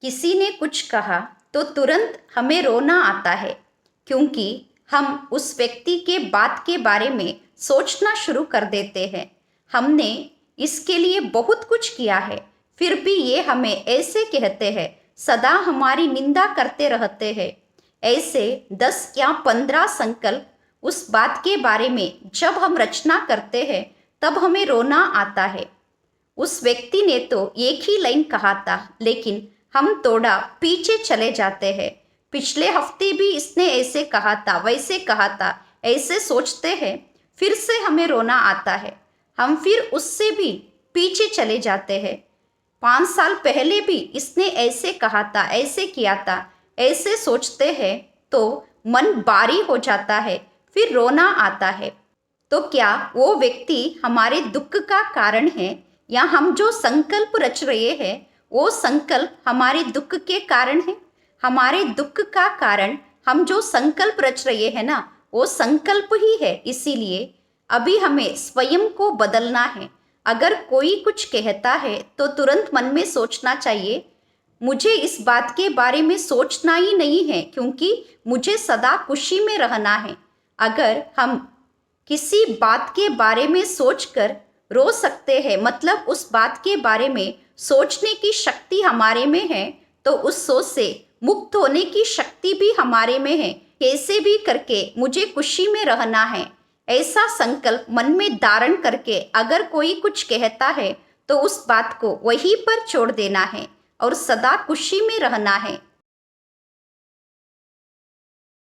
किसी ने कुछ कहा तो तुरंत हमें रोना आता है क्योंकि हम उस व्यक्ति के बात के बारे में सोचना शुरू कर देते हैं। हमने इसके लिए बहुत कुछ किया है, फिर भी ये हमें ऐसे कहते हैं, सदा हमारी निंदा करते रहते हैं। ऐसे 10 या 15 संकल्प उस बात के बारे में जब हम रचना करते हैं तब हमें रोना आता है। उस व्यक्ति ने तो एक ही लाइन कहा था, लेकिन हम थोड़ा पीछे चले जाते हैं। पिछले हफ्ते भी इसने ऐसे कहा था, वैसे कहा था, ऐसे सोचते हैं, फिर से हमें रोना आता है। हम फिर उससे भी पीछे चले जाते हैं। 5 साल पहले भी इसने ऐसे कहा था, ऐसे किया था, ऐसे सोचते हैं तो मन भारी हो जाता है, फिर रोना आता है। तो क्या वो व्यक्ति हमारे दुख का कारण है या हम जो संकल्प रच रहे हैं वो संकल्प हमारे दुख के कारण है? हमारे दुख का कारण हम जो संकल्प रच रहे हैं ना, वो संकल्प ही है। इसीलिए अभी हमें स्वयं को बदलना है। अगर कोई कुछ कहता है तो तुरंत मन में सोचना चाहिए, मुझे इस बात के बारे में सोचना ही नहीं है क्योंकि मुझे सदा खुशी में रहना है। अगर हम किसी बात के बारे में सोचकर रो सकते हैं, मतलब उस बात के बारे में सोचने की शक्ति हमारे में है, तो उस सोच से मुक्त होने की शक्ति भी हमारे में है। कैसे भी करके मुझे खुशी में रहना है, ऐसा संकल्प मन में धारण करके अगर कोई कुछ कहता है तो उस बात को वहीं पर छोड़ देना है और सदा खुशी में रहना है।